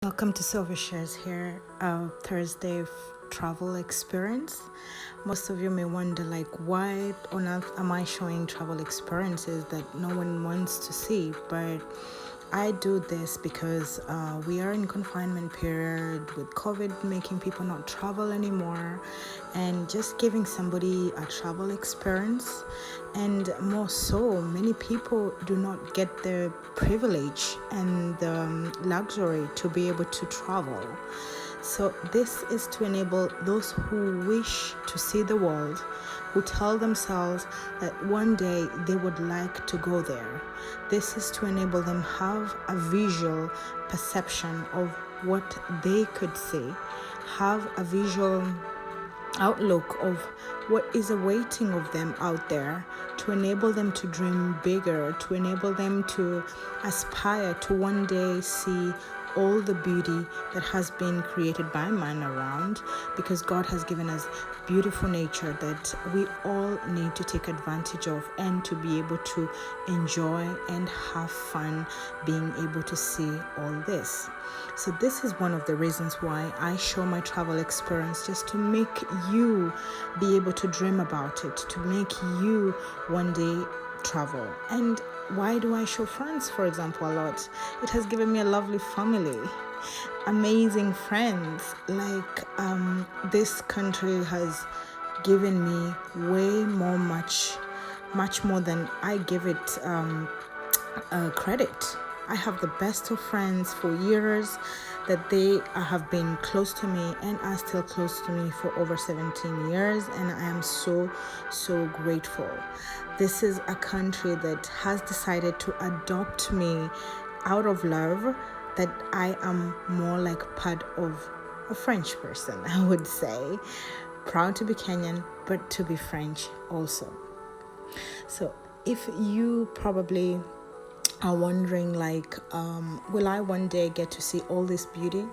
Welcome to Sylvia Shares here, Thursday travel experience. Most of you may wonder, why on earth am I showing travel experiences that no one wants to see? But I do this because we are in confinement period with COVID making people not travel anymore, and just giving somebody a travel experience. And more so, many people do not get the privilege and the luxury to be able to travel. So this is to enable those who wish to see the world, who tell themselves that one day they would like to go there. This is to enable them have a visual perception of what they could see, have a visual outlook of what is awaiting of them out there, to enable them to dream bigger, to enable them to aspire to one day see all the beauty that has been created by man around, because God has given us beautiful nature that we all need to take advantage of and to be able to enjoy and have fun being able to see all this. So this is one of the reasons why I show my travel experience, just to make you be able to dream about it, to make you one day travel. And why do I show France, for example, a lot? It has given me a lovely family, amazing friends. This country has given me way more, much more than I give it credit. I have the best of friends for years that they have been close to me and are still close to me for over 17 years, and I am so grateful. This is a country that has decided to adopt me out of love, that I am more like part of a French person, I would say. Proud to be Kenyan, but to be French also. So if you probably are wondering, will I one day get to see all this beauty?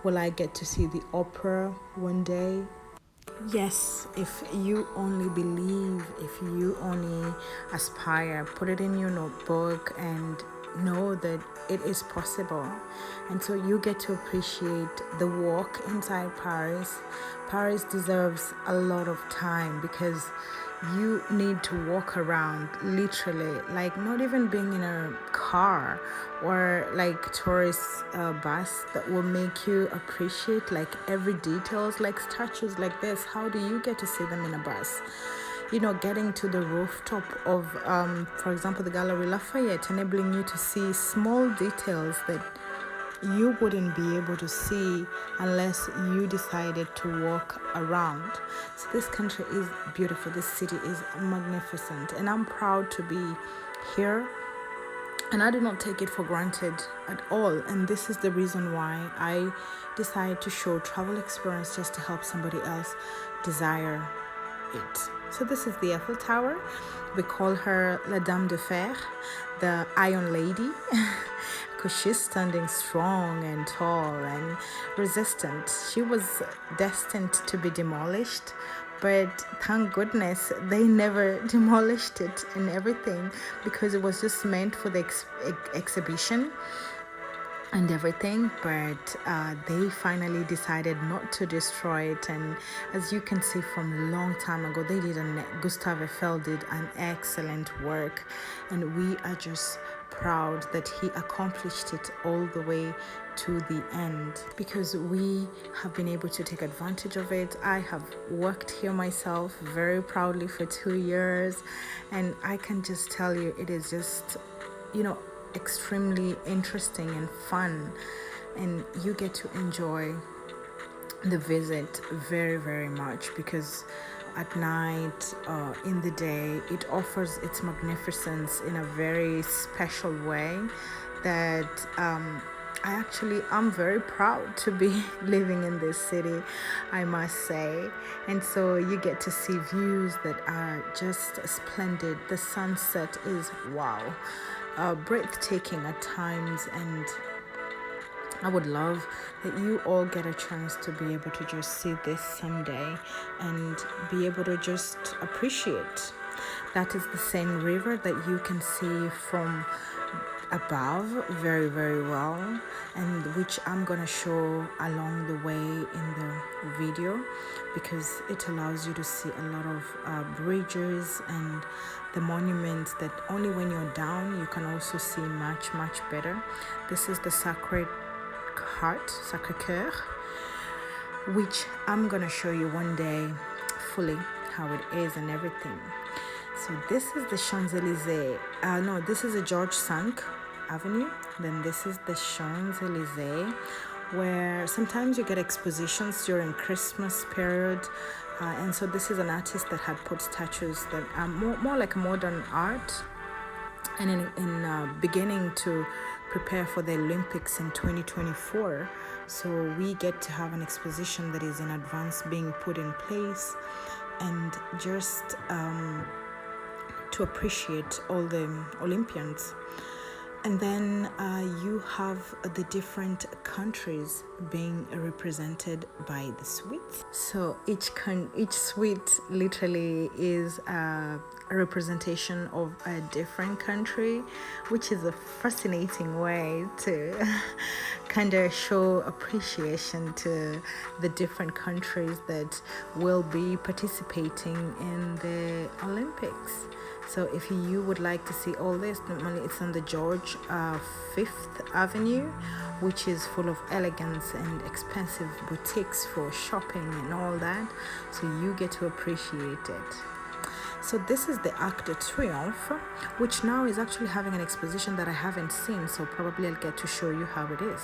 Will I get to see the opera one day? Yes, if you only believe, if you only aspire, put it in your notebook and know that it is possible. And so you get to appreciate the walk inside Paris. Paris deserves a lot of time, because you need to walk around literally, not even being in a car or tourist bus, that will make you appreciate every details, like statues like this. How do you get to see them in a bus? Getting to the rooftop of, for example, the Gallery Lafayette, enabling you to see small details that you wouldn't be able to see unless you decided to walk around. So this country is beautiful. This city is magnificent, and I'm proud to be here. And I do not take it for granted at all. And this is the reason why I decided to show travel experience, just to help somebody else desire it. So this is the Eiffel Tower. We call her La Dame de Fer, the Iron Lady, because she's standing strong and tall and resistant. She was destined to be demolished, but thank goodness they never demolished it and everything, because it was just meant for the exhibition and everything. But they finally decided not to destroy it, and as you can see from a long time ago, Gustave Eiffel did an excellent work, and we are just proud that he accomplished it all the way to the end, because we have been able to take advantage of it. I have worked here myself very proudly for 2 years, and I can just tell you, it is just, extremely interesting and fun, and you get to enjoy the visit very, very much, because at night, in the day, it offers its magnificence in a very special way that I'm very proud to be living in this city, I must say. And so you get to see views that are just splendid. The sunset is wow, breathtaking at times, and I would love that you all get a chance to be able to just see this someday and be able to just appreciate. That is the same river that you can see from above very, very well, and which I'm gonna show along the way in the video, because it allows you to see a lot of bridges and the monuments that only when you're down you can also see much, much better. This is the Sacred Coeur, which I'm gonna show you one day fully how it is and everything. So this is the Champs-Élysées. No, this is the George Cinq Avenue. Then this is the Champs-Élysées, where sometimes you get expositions during Christmas period. And so this is an artist that had put statues that are more like modern art. And in beginning to prepare for the Olympics in 2024, so we get to have an exposition that is in advance being put in place, and just to appreciate all the Olympians. And then you have the different countries being represented by the suites. So each suite literally is a representation of a different country, which is a fascinating way to kind of show appreciation to the different countries that will be participating in the Olympics. So if you would like to see all this, normally it's on the George 5th Avenue, which is full of elegance and expensive boutiques for shopping and all that. So you get to appreciate it. So this is the Arc de Triomphe, which now is actually having an exposition that I haven't seen. So probably I'll get to show you how it is.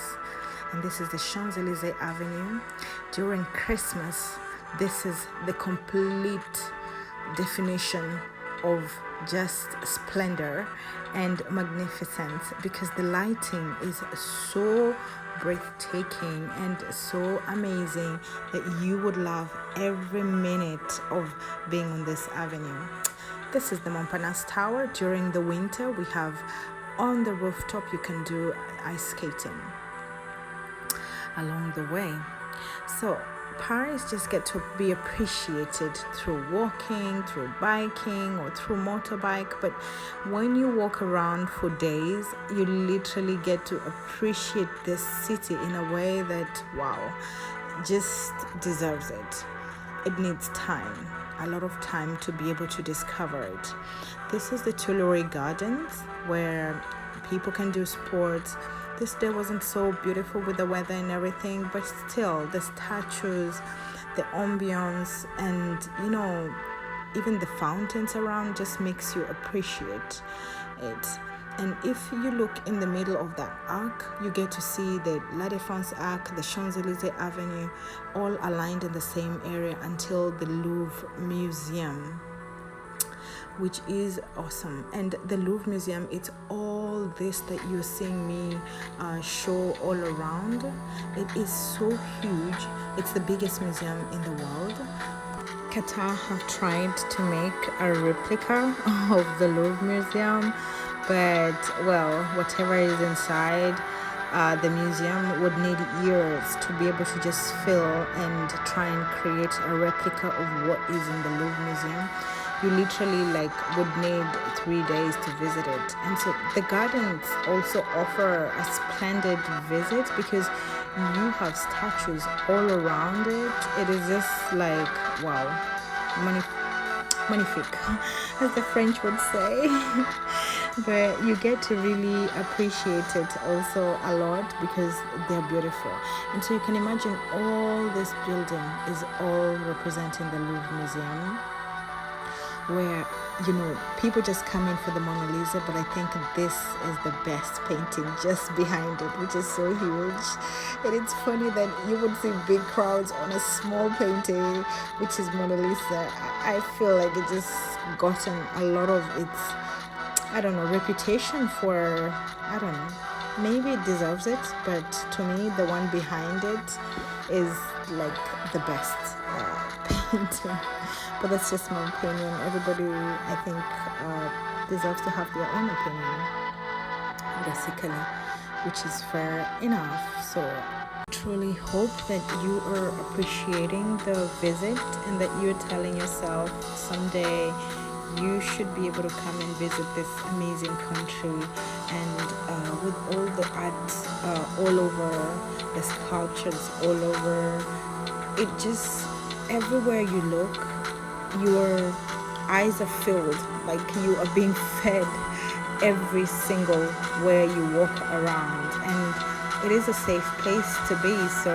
And this is the Champs-Élysées Avenue. During Christmas, this is the complete definition of just splendor and magnificence, because the lighting is so breathtaking and so amazing that you would love every minute of being on this avenue. This is the Montparnasse Tower. During the winter, we have on the rooftop you can do ice skating along the way. So Paris just get to be appreciated through walking, through biking, or through motorbike. But when you walk around for days, you literally get to appreciate this city in a way that, wow, just deserves it. It needs time, a lot of time to be able to discover it. This is the Tuileries Gardens, where people can do sports. This day wasn't so beautiful with the weather and everything, but still the statues, the ambience, and even the fountains around just makes you appreciate it. And if you look in the middle of that arc, you get to see the La Défense Arc, the Champs-Élysées Avenue, all aligned in the same area until the Louvre Museum, which is awesome. And the Louvre Museum, it's all this that you're seeing me show all around. It is so huge. It's the biggest museum in the world. Qatar have tried to make a replica of the Louvre Museum, but well, whatever is inside the museum would need years to be able to just fill and try and create a replica of what is in the Louvre Museum. You literally would need 3 days to visit it. And so the gardens also offer a splendid visit, because you have statues all around it. It is just like, wow, magnifique, as the French would say. But you get to really appreciate it also a lot, because they're beautiful. And so you can imagine all this building is all representing the Louvre Museum, where people just come in for the Mona Lisa, but I think this is the best painting just behind it, which is so huge. And it's funny that you would see big crowds on a small painting, which is Mona Lisa. I feel like it just gotten a lot of its, reputation for, maybe it deserves it, but to me the one behind it is like the best painting. But that's just my opinion. Everybody, I think, deserves to have their own opinion, basically, which is fair enough. So I truly hope that you are appreciating the visit, and that you're telling yourself someday you should be able to come and visit this amazing country. And with all the art all over, the sculptures all over, it just, everywhere you look, your eyes are filled, like you are being fed every single where you walk around. And it is a safe place to be, so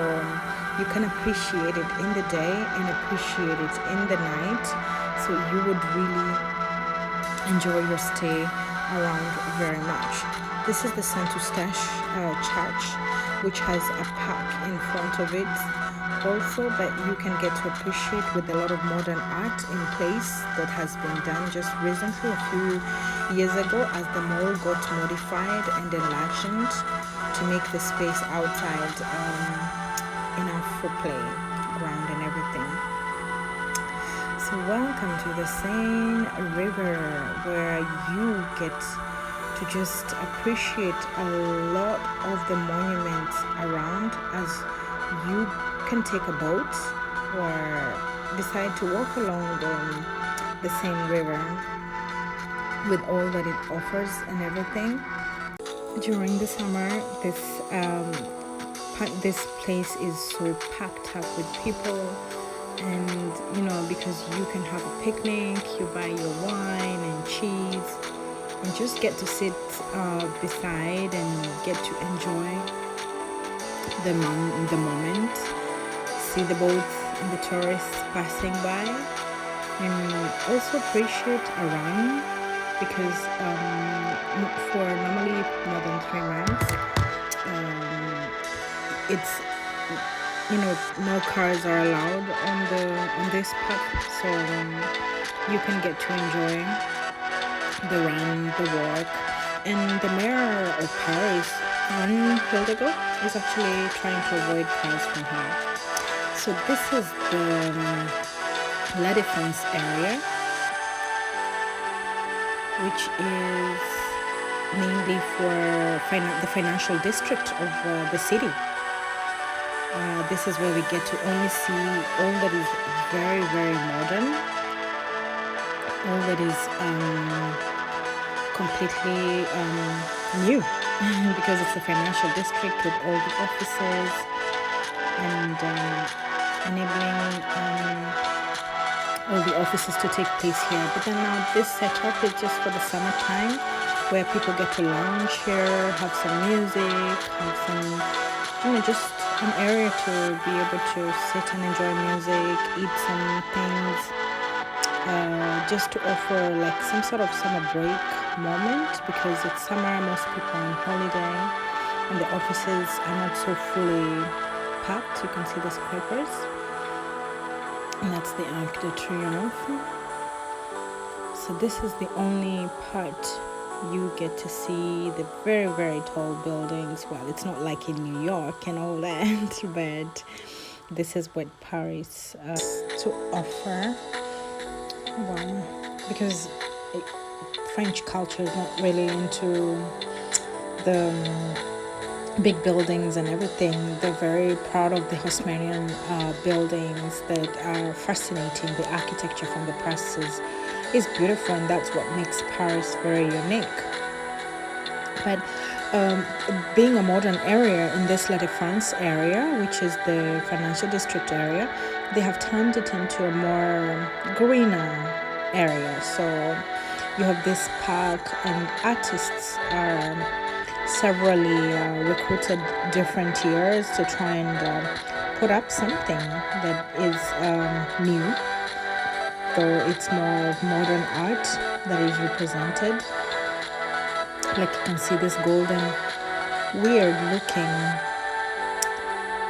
you can appreciate it in the day and appreciate it in the night, so you would really enjoy your stay around very much. This is the Saint Eustache Church, which has a park in front of it also, that you can get to appreciate, with a lot of modern art in place that has been done just recently, a few years ago, as the mall got modified and enlarged to make the space outside enough for play ground and everything. So welcome to the Seine River, where you get to just appreciate a lot of the monuments around, as you can take a boat or decide to walk along the Seine River with all that it offers and everything. During the summer, this place is so packed up with people, and because you can have a picnic, you buy your wine and cheese and just get to sit beside and get to enjoy the moment, see the boats and the tourists passing by, and also appreciate around, because for normally more than 3 months, it's no cars are allowed on this park, so you can get to enjoy the run, the walk. And the mayor of Paris, Anne Hidalgo, is actually trying to avoid cars from here. So this is the La Défense area, which is mainly for the financial district of the city. This is where we get to only see all that is very, very modern, all that is completely new, because it's a financial district with all the offices and enabling all the offices to take place here. But then now this setup is just for the summertime, where people get to lounge here, have some music, have some, just an area to be able to sit and enjoy music, eat some things, just to offer like some sort of summer break moment, because it's summer, most people are on holiday, and the offices are not so fully packed. You can see the scrapers, and that's the Arc de Triomphe. So this is the only part you get to see the very, very tall buildings. Well, it's not like in New York and all that, but this is what Paris to offer. Well, because French culture is not really into the big buildings and everything. They're very proud of the Haussmannian buildings that are fascinating. The architecture from the past is beautiful, and that's what makes Paris very unique. But being a modern area in this La Défense area, which is the financial district area, they have turned it into a more greener area. So you have this park, and artists are severally recruited different years to try and put up something that is new, though it's more of modern art that is represented. Like you can see this golden, weird looking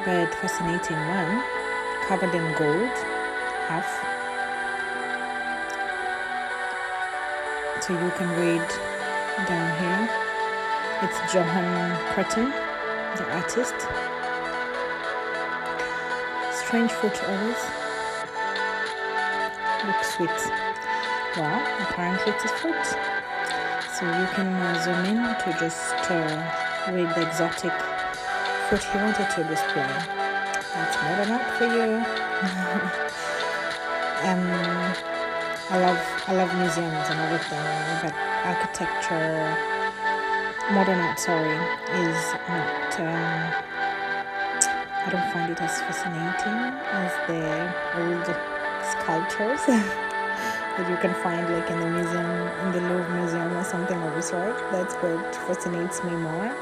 but fascinating one, covered in gold, half. So you can read down here. It's Johann Creton, the artist. Strange foot always. Looks sweet. Well, apparently it's a fruit. So you can zoom in to just read the exotic fruit he wanted to display. That's modern art for you. I love museums and everything, but architecture, modern art, sorry, is not. I don't find it as fascinating as the old sculptures that you can find like in the museum, in the Louvre Museum or something of the sort. That's what fascinates me more.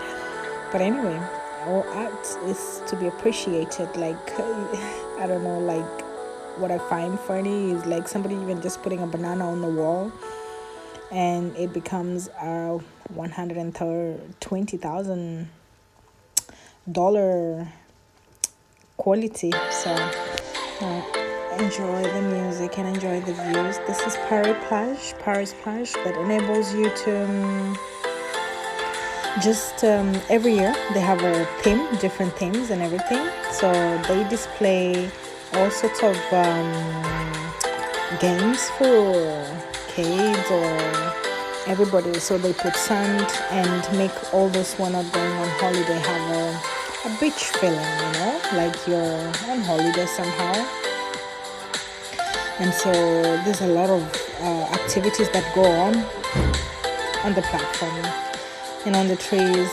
But anyway, all art is to be appreciated. Like, I don't know, like what I find funny is like somebody even just putting a banana on the wall and it becomes a $120,000 quality. So enjoy the music and enjoy the views. This is Paris Plage, that enables you to just every year they have a theme, different themes and everything. So they display all sorts of games for kids or everybody. So they put sand and make all those who are not going on holiday have a beach feeling, like you're on holiday somehow. And so there's a lot of activities that go on the platform. And on the trees,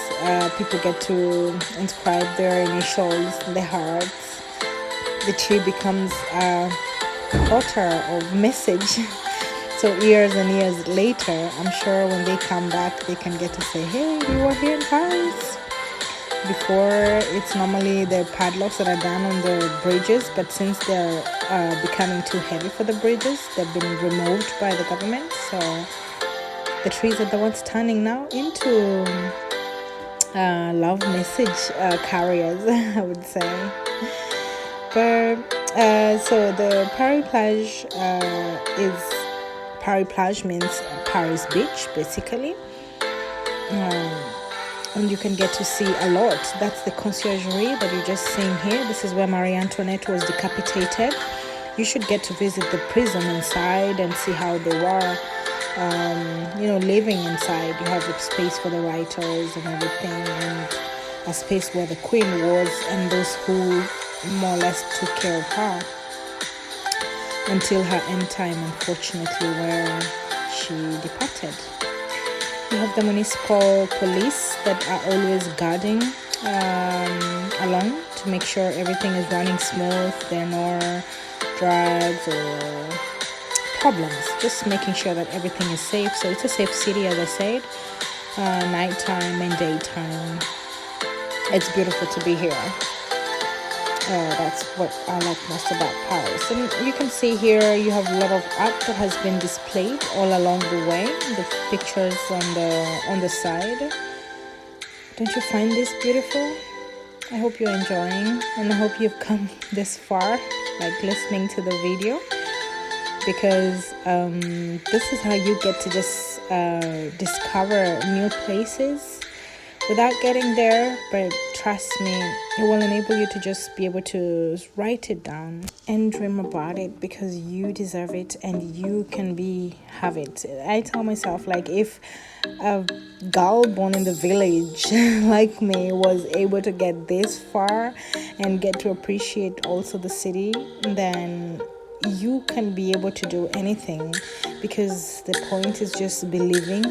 people get to inscribe their initials, their hearts. The tree becomes a quarter of message. So years and years later, I'm sure when they come back, they can get to say, hey, we were here in Paris. Before, it's normally the padlocks that are done on the bridges, but since they're becoming too heavy for the bridges, they've been removed by the government. So the trees are the ones turning now into love message carriers, I would say. But so the Paris Plage means Paris beach, basically. And you can get to see a lot. That's the conciergerie that you're just seeing here. This is where Marie Antoinette was decapitated. You should get to visit the prison inside and see how they were, living inside. You have a space for the writers and everything, and a space where the queen was and those who more or less took care of her until her end time, unfortunately, where she departed. You have the municipal police that are always guarding along to make sure everything is running smooth. There are no drugs or problems. Just making sure that everything is safe. So it's a safe city, as I said. Nighttime and daytime. It's beautiful to be here. That's what I like most about Paris. And you can see here you have a lot of art that has been displayed all along the way. The pictures on the side. Don't you find this beautiful? I hope you're enjoying, and I hope you've come this far, like listening to the video, because this is how you get to just discover new places without getting there. But trust me, it will enable you to just be able to write it down and dream about it, because you deserve it and you can have it. I tell myself, like, if a girl born in the village like me was able to get this far and get to appreciate also the city, then you can be able to do anything, because the point is just believing,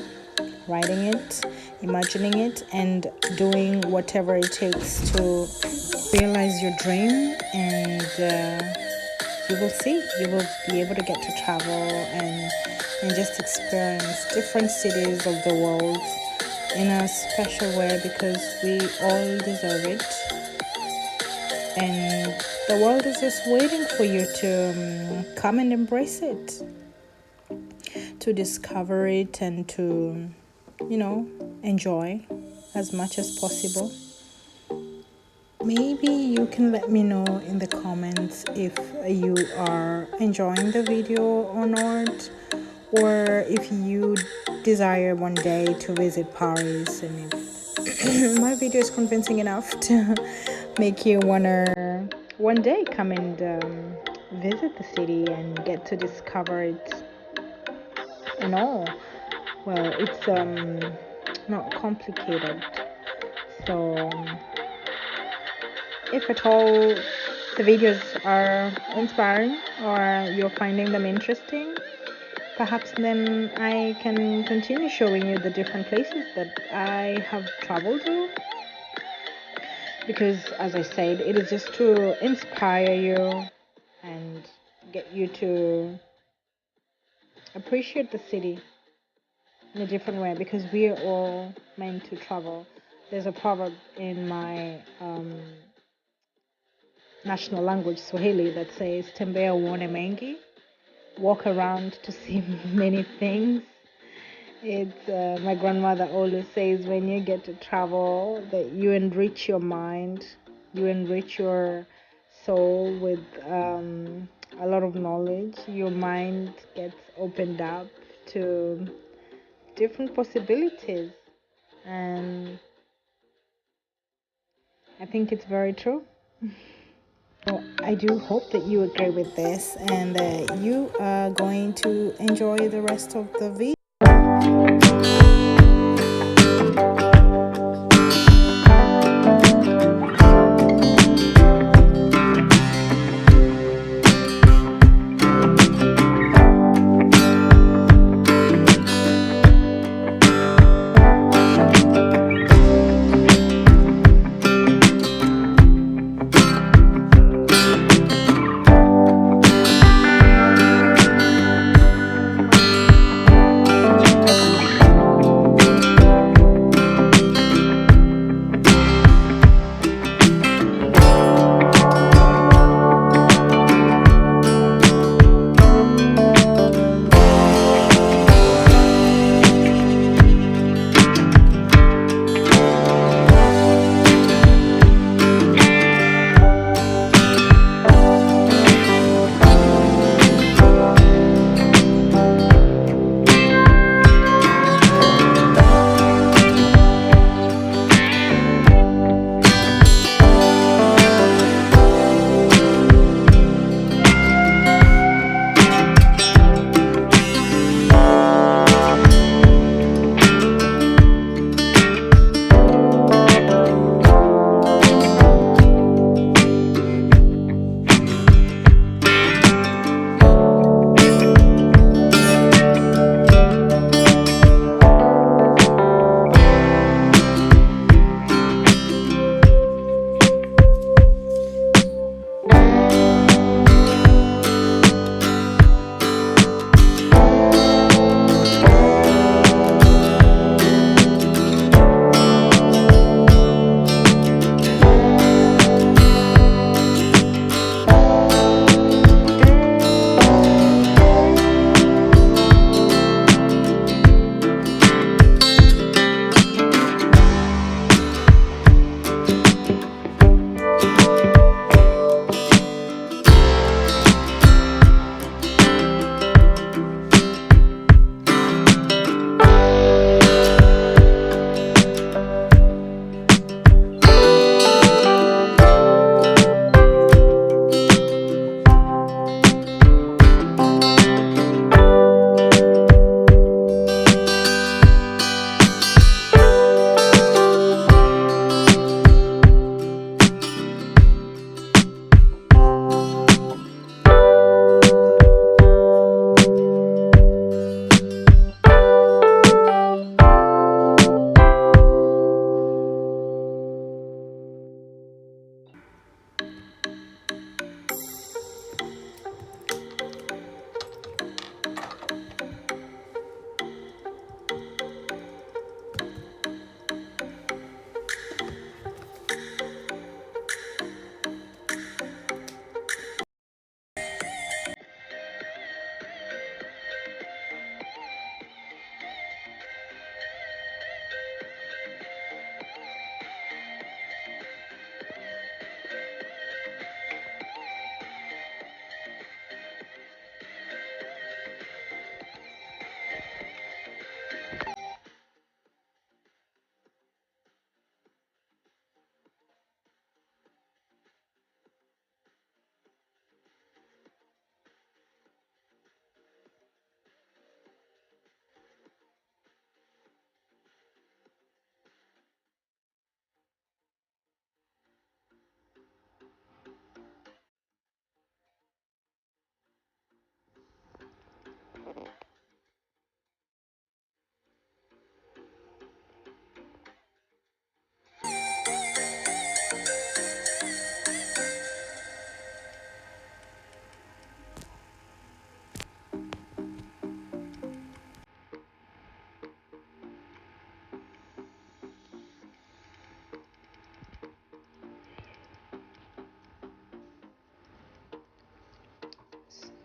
writing it, imagining it, and doing whatever it takes to realize your dream. And you will see, you will be able to get to travel and just experience different cities of the world in a special way, because we all deserve it. And the world is just waiting for you to come and embrace it, to discover it, and to enjoy as much as possible. Maybe you can let me know in the comments if you are enjoying the video or not, or if you desire one day to visit Paris, and if my video is convincing enough to make you wanna one day come and visit the city and get to discover it and all. Well, it's not complicated. So if at all the videos are inspiring or you're finding them interesting, Perhaps then I can continue showing you the different places that I have traveled to, because as I said, it is just to inspire you and get you to appreciate the city in a different way, because we are all meant to travel. There's a proverb in my national language, Swahili, that says tembea uone mengi, walk around to see many things. It's my grandmother always says, when you get to travel, that you enrich your mind, you enrich your soul with a lot of knowledge. Your mind gets opened up to different possibilities, and I think it's very true. So I do hope that you agree with this and that you are going to enjoy the rest of the video.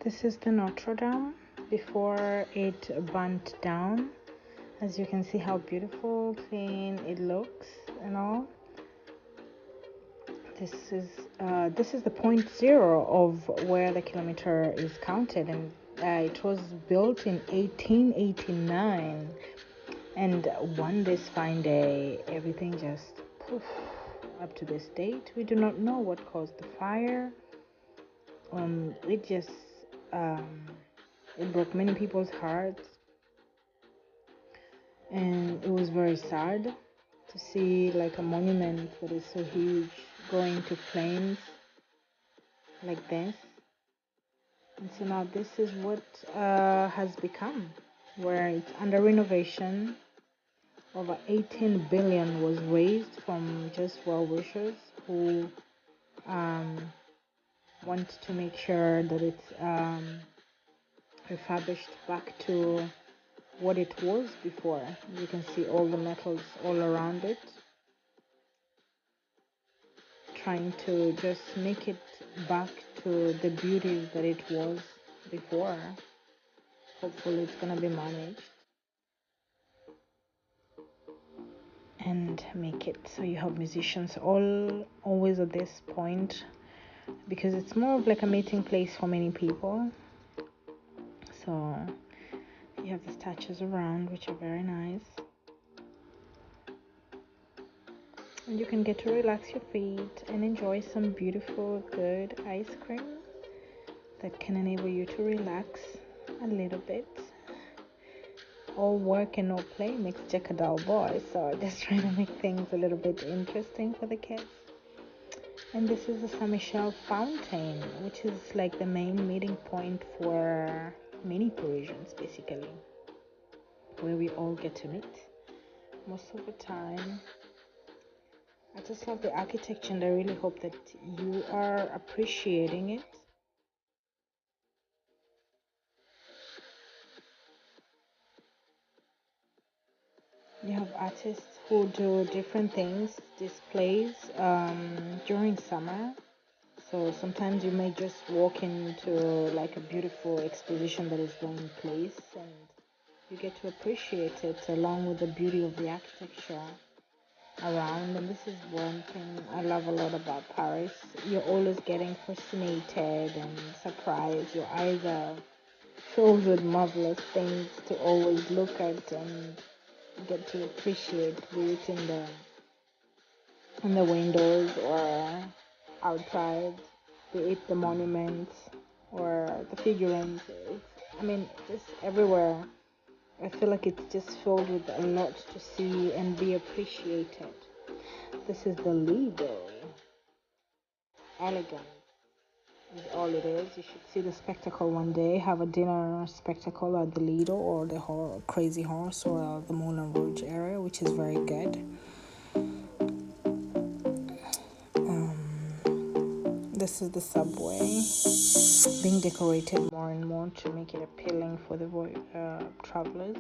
This is the Notre Dame before it burnt down. As you can see how beautiful, clean it looks and all. This is the point zero of where the kilometer is counted, and it was built in 1889. And one this fine day, everything just poof. Up to this date, we do not know what caused the fire. It just it broke many people's hearts, and it was very sad to see like a monument that is so huge going to flames like this. And so now this is what has become, where it's under renovation. Over 18 billion was raised from just well wishers who want to make sure that it's refurbished back to what it was before. You can see all the metals all around it, trying to just make it back to the beauty that it was before. Hopefully it's gonna be managed and make it so you have musicians always at this point, because it's more of like a meeting place for many people. So you have the statues around, which are very nice, and you can get to relax your feet and enjoy some beautiful good ice cream that can enable you to relax a little bit. All work and no play makes Jack a dull boy, so just trying to make things a little bit interesting for the kids. And this is the Saint Michel fountain, which is like the main meeting point for many Parisians, basically, where we all get to meet most of the time. I just love the architecture, and I really hope that you are appreciating it. You have artists who do different things, displays during summer. So sometimes you may just walk into like a beautiful exposition that is going in place, and you get to appreciate it along with the beauty of the architecture around. And this is one thing I love a lot about Paris. You're always getting fascinated and surprised. Your eyes are filled with marvelous things to always look at and get to appreciate, be it in the windows or outside, be it the monuments or the figurines. Just everywhere. I feel like it's just filled with a lot to see and be appreciated. This is the Lido. Elegant is all it is. You should see the spectacle one day. Have a dinner spectacle at the Lido or the Crazy Horse or the Moulin Rouge area, which is very good. This is the subway being decorated more and more to make it appealing for the travelers.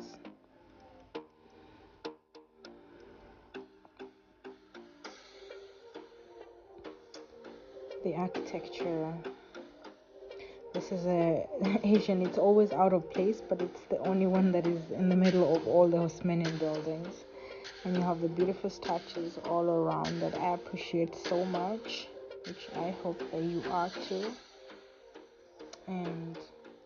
The architecture. This is Asian. It's always out of place, but it's the only one that is in the middle of all the Haussmannian buildings. And you have the beautiful statues all around that I appreciate so much, which I hope that you are too. And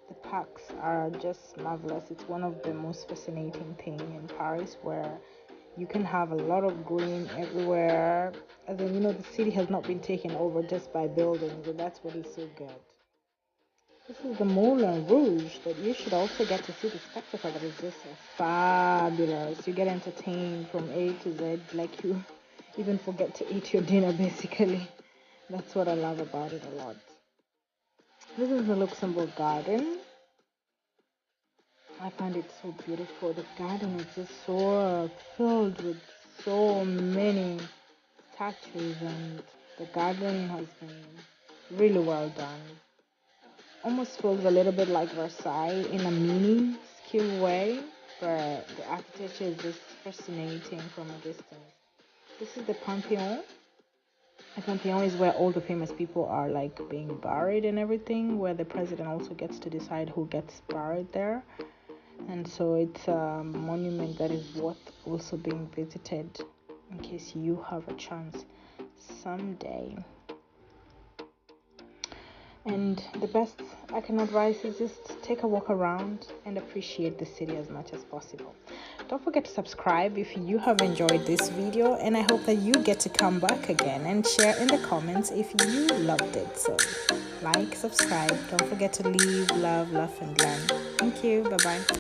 the parks are just marvelous. It's one of the most fascinating things in Paris, where you can have a lot of green everywhere. As in, the city has not been taken over just by buildings, and that's what is so good. This is the Moulin Rouge, that you should also get to see the spectacle that is just fabulous. You get entertained from A to Z, like you even forget to eat your dinner, basically. That's what I love about it a lot. This is the Luxembourg Garden. I find it so beautiful. The garden is just so filled with so many statues, and the garden has been really well done. Almost feels a little bit like Versailles in a mini scale way, but the architecture is just fascinating from a distance. This is the Pantheon. Pantheon is where all the famous people are like being buried and everything, where the president also gets to decide who gets buried there. And so it's a monument that is worth also being visited in case you have a chance someday. And the best I can advise is just take a walk around and appreciate the city as much as possible. Don't forget to subscribe if you have enjoyed this video, and I hope that you get to come back again and share in the comments if you loved it. So like, subscribe, don't forget to leave love, laugh and learn. Thank you. Bye bye.